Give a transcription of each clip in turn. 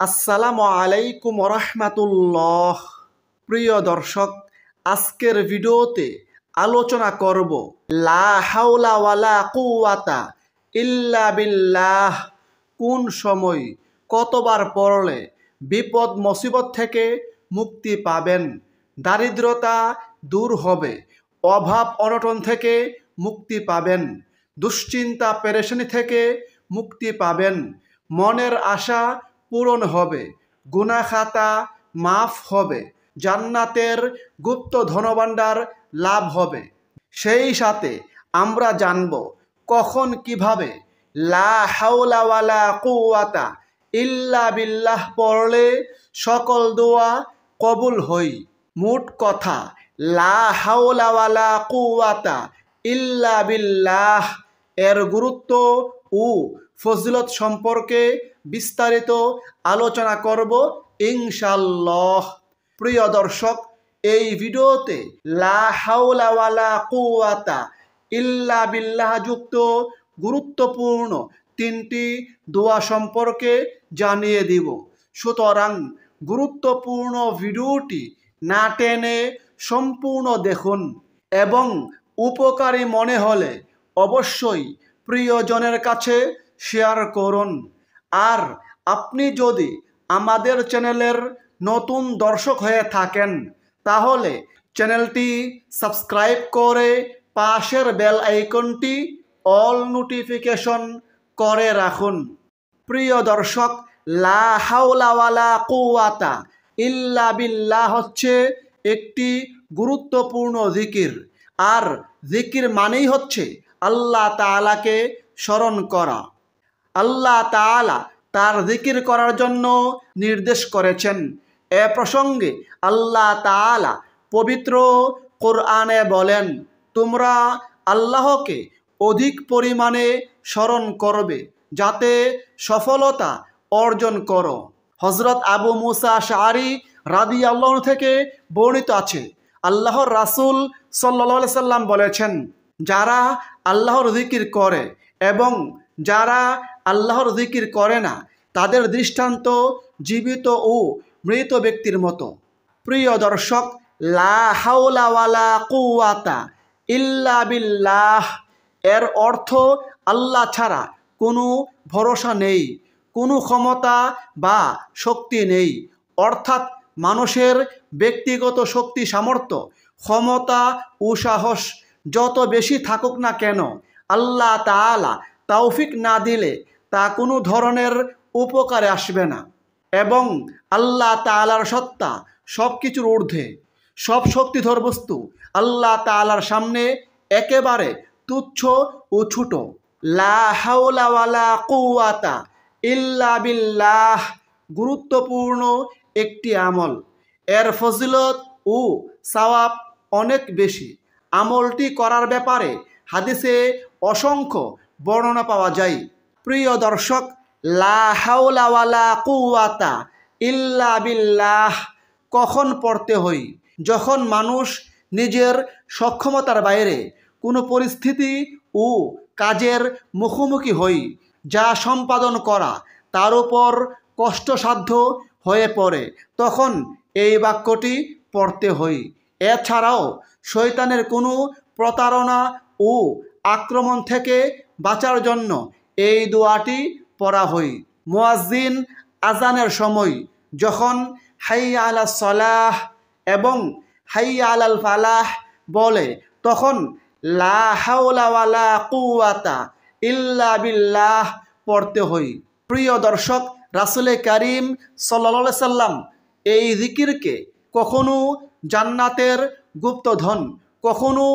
আসসালামু আলাইকুম রহমাতুল্লাহ। প্রিয় দর্শক, আজকের ভিডিওতে আলোচনা করব লা হাওলা ওয়ালা কুওয়াতা ইল্লা বিল্লাহ। কোন সময় কতবার পড়লে বিপদ মুসিবত থেকে মুক্তি পাবেন, দারিদ্রতা দূর হবে, অভাব অনটন থেকে মুক্তি পাবেন, দুশ্চিন্তা পেরেশানি থেকে মুক্তি পাবেন, মনের আশা পূরণ হবে, গুনাহ খাতা মাফ হবে, জান্নাতের গুপ্ত ধনভাণ্ডার লাভ হবে। সেই সাথে আমরা জানব কখন কিভাবে লা হাওলা ওয়ালা কুওয়াতা ইল্লা বিল্লাহ পড়লে সকল দোয়া কবুল হয়। মোট কথা, লা হাওলা ওয়ালা কুওয়াতা ইল্লা বিল্লাহ এর গুরুত্ব ও ফজিলত সম্পর্কে বিস্তারিত আলোচনা করব ইনশাআল্লাহ। প্রিয় দর্শক, এই ভিডিওতে লা হাওলা ওয়ালা কুওয়াতা ইল্লা বিল্লাহ যুক্ত গুরুত্বপূর্ণ তিনটি দোয়া সম্পর্কে জানিয়ে দিব। সুতরাং গুরুত্বপূর্ণ ভিডিওটি না টেনে সম্পূর্ণ দেখুন এবং উপকারী মনে হলে অবশ্যই প্রিয়জনের কাছে শেয়ার করুন। আর আপনি যদি আমাদের চ্যানেলের নতুন দর্শক হয়ে থাকেন তাহলে চ্যানেলটি সাবস্ক্রাইব করে পাশের বেল আইকনটি অল নোটিফিকেশন করে রাখুন। প্রিয় দর্শক, লা হাওলা ওয়ালা কুওয়াতা ইল্লা বিল্লাহ হচ্ছে একটি গুরুত্বপূর্ণ জিকির। আর জিকির মানেই হচ্ছে আল্লাহ তাআলাকে স্মরণ করা। আল্লাহ তাআলা তার জিকির করার জন্য নির্দেশ করেছেন। এ প্রসঙ্গে আল্লাহ তাআলা পবিত্র কোরআনে বলেন, তোমরা আল্লাহকে অধিক পরিমাণে স্মরণ করবে যাতে সফলতা অর্জন করো। হযরত আবু মুসা আশআরী রাদিয়াল্লাহু থেকে বর্ণিত আছে, আল্লাহর রাসূল সাল্লাল্লাহু আলাইহি সাল্লাম বলেছেন, যারা আল্লাহর জিকির করে এবং যারা আল্লাহর জিকির করে না তাদের দৃষ্টান্ত জীবিত ও মৃত ব্যক্তির মতো। প্রিয় দর্শক, লা হাওলা ওয়ালা কুওয়াতা ইল্লা বিল্লাহ এর অর্থ আল্লাহ ছাড়া কোনো ভরসা নেই, কোনো ক্ষমতা বা শক্তি নেই। অর্থাৎ মানুষের ব্যক্তিগত শক্তি সামর্থ্য, ক্ষমতা ও সাহস যত বেশি থাকুক না কেন, আল্লাহ তাআলা তৌফিক না দিলে তা কোনো ধরনের উপকারে আসবে না। এবং আল্লাহ তাআলার সত্তা সব কিছুর ঊর্ধ্বে। সব শক্তিধর বস্তু আল্লাহ তাআলার সামনে একেবারে তুচ্ছ ও ছোট। লা হাওলা ওয়ালা কুওয়াতা ইল্লা বিল্লাহ গুরুত্বপূর্ণ একটি আমল। এর ফজিলত ও সওয়াব অনেক বেশি। আমলটি করার ব্যাপারে হাদিসে অসংখ্য বর্ণনা পাওয়া যায়। প্রিয় দর্শক, লা হাওলা ওয়ালা কুওয়াতা ইল্লা বিল্লাহ কখন পড়তে হয়? যখন মানুষ নিজের সক্ষমতার বাইরে কোনো পরিস্থিতি ও কাজের মুখোমুখি হয় যা সম্পাদন করা তার উপর কষ্টসাধ্য হয়ে পড়ে, তখন এই বাক্যটি পড়তে হয়। এছাড়াও শয়তানের কোনো প্রতারণা ও আক্রমণ থেকে বাঁচার জন্য এই দোয়াটি পড়া হয়। মুয়াজ্জিন আজানের সময় যখন হাইয়া আলাস সালাহ এবং হাইয়া আলাল ফালাহ বলে, তখন লা হাওলা ওয়ালা কুওয়াতা ইল্লা বিল্লাহ পড়তে হয়। প্রিয় দর্শক, রাসূলে কারীম সাল্লাল্লাহু আলাইহি সাল্লাম এই জিকিরকে কখনো জান্নাতের গুপ্তধন, কখনো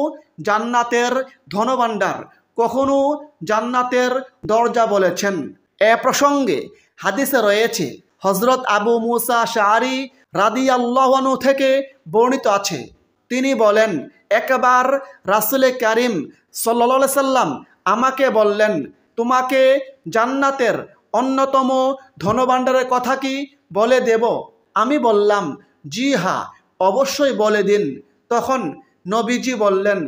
জান্নাতের ধনভাণ্ডার, কখনো জান্নাতের দরজা বলেছেন। এ প্রসঙ্গে হাদিসে রয়েছে, হযরত আবু মুসা আশআরী রাদিয়াল্লাহু আনহু থেকে বর্ণিত আছে, তিনি বলেন, একবার রাসূলে কারীম সাল্লাল্লাহু আলাইহি সাল্লাম আমাকে বললেন, তোমাকে জান্নাতের অন্যতম ধনভাণ্ডারের কথা কি বলে দেব? আমি বললাম, জি হ্যাঁ, অবশ্যই বলে দিন। তখন নবীজি বললেন,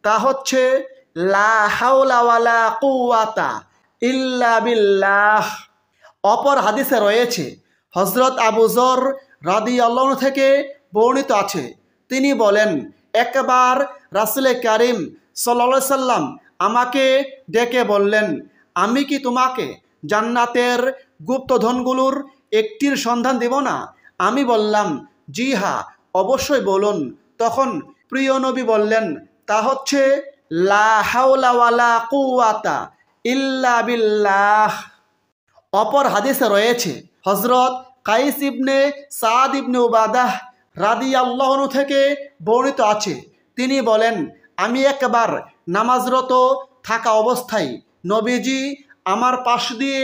তা হচ্ছে লা হাওলা ওয়ালা কুওয়াতা ইল্লা বিল্লাহ। অপর হাদিসে রয়েছে, হযরত আবু যর রাদিয়াল্লাহু আনহু থেকে বর্ণিত আছে, তিনি বলেন, একবার রাসূল কারীম সাল্লাল্লাহু আলাইহি সাল্লাম আমাকে ডেকে বললেন, আমি কি তোমাকে জান্নাতের গুপ্তধনগুলোর একটির সন্ধান দেব না? আমি বললাম, জি হ্যাঁ, অবশ্যই বলুন। তখন প্রিয় নবী বললেন, তা হচ্ছে লা হাওলা ওয়ালা কুওয়াতা ইল্লা বিল্লাহ। অপর হাদিসে রয়েছে, হযরত কাইস ইবনে সাদ ইবনে উবাদাহ রাদিয়াল্লাহু আনহু থেকে বর্ণিত আছে, তিনি বলেন, আমি একবার নামাজরত থাকা অবস্থায় নবীজি আমার পাশ দিয়ে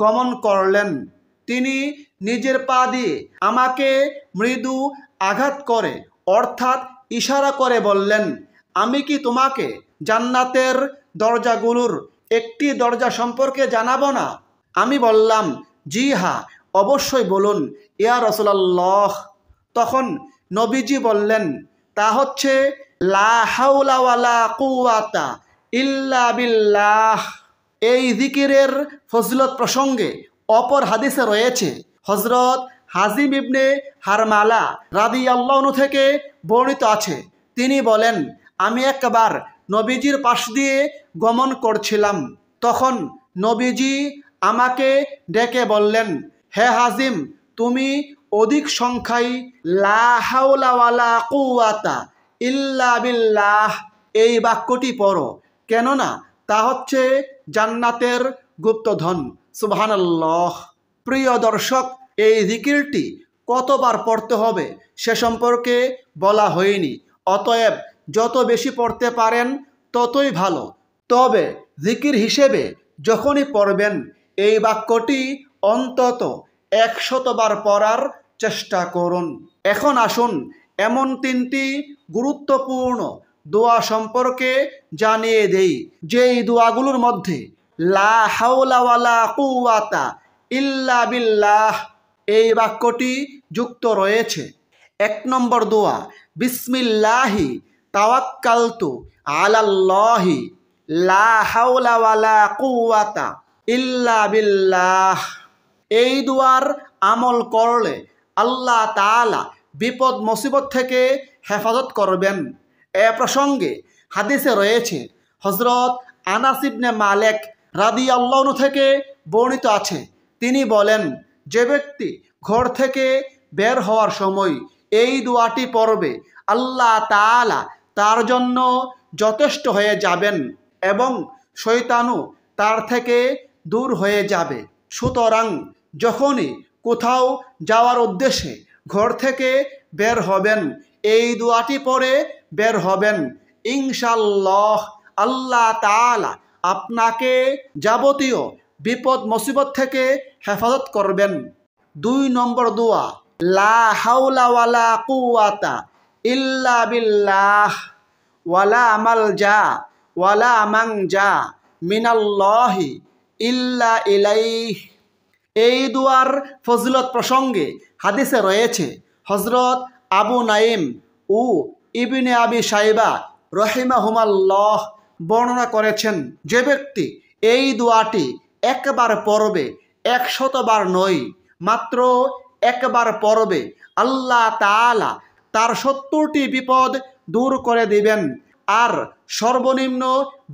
গমন করলেন। তিনি নিজের পা দিয়ে আমাকে মৃদু আঘাত করে অর্থাৎ ইশারা করে বললেন, আমি কি তোমাকে জান্নাতের দরজাগুলোর একটি দরজা সম্পর্কে জানাবো না? আমি বললাম, জি হ্যাঁ, অবশ্যই বলুন ইয়া রাসূলুল্লাহ। তখন নবীজি বললেন, তা হচ্ছে লা হাওলা ওয়ালা কুওয়াতা ইল্লা বিল্লাহ। এই জিকিরের ফজিলত প্রসঙ্গে অপর হাদিসে রয়েছে, হযরত হাজিম ইবনে হারমালা রাদিয়াল্লাহু আনহু থেকে বর্ণিত আছে, তিনি বলেন, আমি একবার নবীজির পাশ দিয়ে গমন করছিলাম। তখন নবীজি আমাকে ডেকে বললেন, হে হাজিম, তুমি অধিক সংখ্যায় লা হাওলা ওয়ালা কুওয়াতা ইল্লা বিল্লাহ এই বাক্যটি পড়ো, কেননা তা হচ্ছে জান্নাতের গুপ্তধন। সুবহানাল্লাহ। প্রিয় দর্শক, এই জিকিরটি কতবার পড়তে হবে সে সম্পর্কে বলা হয়নি, অতএব যত বেশি পড়তে পারেন ততই ভালো। তবে জিকির হিসেবে যখনই পড়বেন এই বাক্যটি অন্তত 100 বার পড়ার চেষ্টা করুন। এখন আসুন এমন 3টি গুরুত্বপূর্ণ দোয়া সম্পর্কে জানিয়ে দেই, যেই দোয়াগুলোর মধ্যে লা হাওলা ওয়ালা কুওয়াতা ইল্লা বিল্লাহ এই বাক্যটি যুক্ত রয়েছে। 1 নম্বর দোয়া, বিসমিল্লাহি তাওয়াক্কালতু আলাল্লাহি লা হাওলা ওয়ালা কুওয়াতা ইল্লা বিল্লাহ। এই দোয়ার আমল করলে আল্লাহ তাআলা বিপদ মুসিবত থেকে হেফাজত করবেন। এ প্রসঙ্গে হাদিসে রয়েছে, হযরত আনাস ইবনে মালিক রাদিয়াল্লাহু আনহু থেকে বর্ণিত আছে, তিনি বলেন, যে ব্যক্তি ঘর থেকে বের হওয়ার সময় এই দোয়াটি পড়বে আল্লাহ তাআলা তার জন্য যথেষ্ট হয়ে যাবেন এবং শয়তানও তার থেকে দূর হয়ে যাবে। সুতরাং যখনই কোথাও যাওয়ার উদ্দেশ্যে ঘর থেকে বের হবেন এই দোয়াটি পড়ে বের হবেন, ইনশাআল্লাহ আল্লাহ তাআলা আপনাকে যাবতীয় বিপদ মুসিবত থেকে হেফাজত করবেন। 2 নম্বর দোয়া, লা হাওলা ওয়ালা কুওয়াতা ইল্লা বিল্লাহ ওয়ালা মালজা ওয়ালা মানজা মিনাল্লাহি ইল্লা ইলাইহি। এই দোয়ার ফজিলত প্রসঙ্গে হাদিসে রয়েছে, হযরত আবু নাঈম ও ইবনে আবি শাইবা রহিমাহুমাল্লাহ বর্ণনা করেছেন, যে ব্যক্তি এই দোয়াটি একবার পড়বে, 100 বার নয়, মাত্র একবার পড়বে, আল্লাহ তাআলা তার 70টি বিপদ দূর করে দিবেন। আর সর্বনিম্ন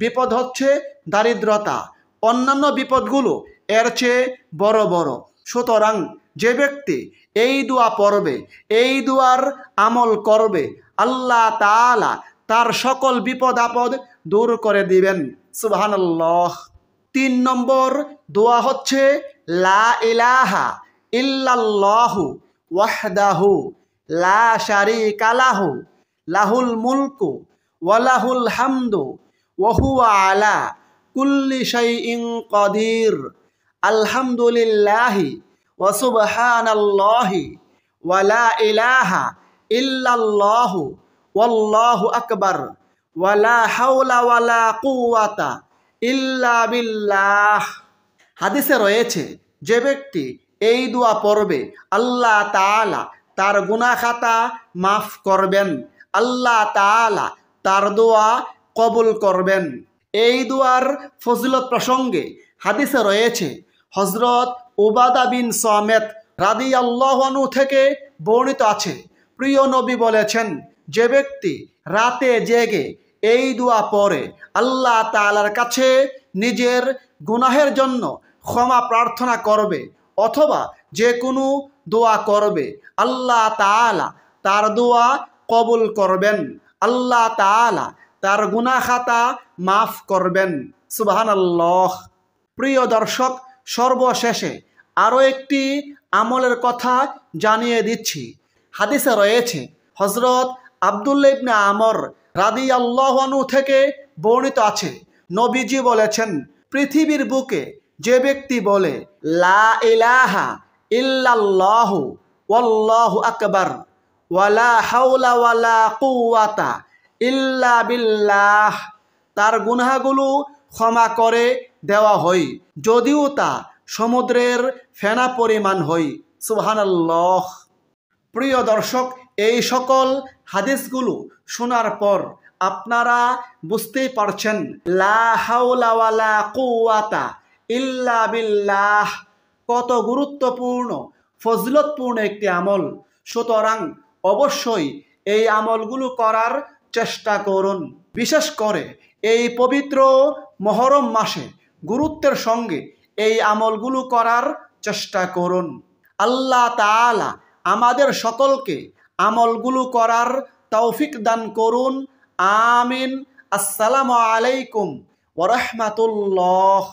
বিপদ হচ্ছে দারিদ্রতা, অন্যান্য বিপদগুলো এর চেয়ে বড় বড়। সুতরাং যে ব্যক্তি এই দোয়া পড়বে, এই দোয়ার আমল করবে, আল্লাহ তাআলা তার সকল বিপদ আপদ দূর করে দিবেন। সুবহানাল্লাহ। 3 নম্বর দোয়া হচ্ছে লা ইলাহা ইল্লাল্লাহু ওয়াহদাহু লা শারীকা লাহু লাহুল মুলকু ওয়া লাহুল হামদু ওয়া হুয়া আলা কুল্লি শাইইন কাদির। আলহামদুলিল্লাহি ওয়া সুবহানাল্লাহি ওয়া লা ইলাহা ইল্লাল্লাহু ওয়াল্লাহু আকবার ওয়া লা হাওলা ওয়া লা কুওয়াতা ইল্লা বিল্লাহ। হাদিসে রয়েছে, যে ব্যক্তি এই দোয়া পড়বে আল্লাহ তাআলা তার গুনাহ খাতা মাফ করবেন, আল্লাহ তাআলা তার দোয়া কবুল করবেন। এই দোয়ার ফজিলত প্রসঙ্গে হাদিসে রয়েছে, হযরত উবাদা বিন সামিত রাদিয়াল্লাহু আনহু থেকে বর্ণিত আছে, প্রিয় নবী বলেছেন, যে ব্যক্তি রাতে জেগে এই দোয়া পড়ে আল্লাহ তাআলার কাছে নিজের গুনাহের জন্য ক্ষমা প্রার্থনা করবে অথবা যে কোনো দোয়া করবে, আল্লাহ তাআলা তার দোয়া কবুল করবেন, আল্লাহ তাআলা তার গুনাহ খাতা মাফ করবেন। সুবহানাল্লাহ। প্রিয় দর্শক, সর্বশেষে আরও একটি আমলের কথা জানিয়ে দিচ্ছি। হাদিসে রয়েছে, হযরত আব্দুল্লাহ ইবনে আমর রাদিয়াল্লাহু আনহু থেকে বর্ণিত আছে, নবীজি বলেছেন, পৃথিবীর বুকে যে ব্যক্তি বলে লা ইলাহা ইল্লাল্লাহু ওয়াল্লাহু আকবার ওয়ালা হাওলা ওয়ালা কুওয়াতা ইল্লা বিল্লাহ, তার গুনাহগুলো ক্ষমা করে দেওয়া হয়, যদিও তা সমুদ্রের ফেনা পরিমাণ হয়। সুবহানাল্লাহ। প্রিয় দর্শক, এই সকল হাদিসগুলো শোনার পর আপনারা বুঝতেই পারছেন লা হাওলা ওয়ালা কুওয়াতা ইল্লা বিল্লাহ কত গুরুত্বপূর্ণ, ফজিলতপূর্ণ একটি আমল। সুতরাং অবশ্যই এই আমলগুলো করার চেষ্টা করুন। বিশেষ করে এই পবিত্র মুহররম মাসে গুরুত্বের সঙ্গে এই আমলগুলো করার চেষ্টা করুন। আল্লাহ তাআলা আমাদের সকলকে আমলগুলো করার তৌফিক দান করুন। আমিন। আসসালামু আলাইকুম ওয়া রাহমাতুল্লাহ।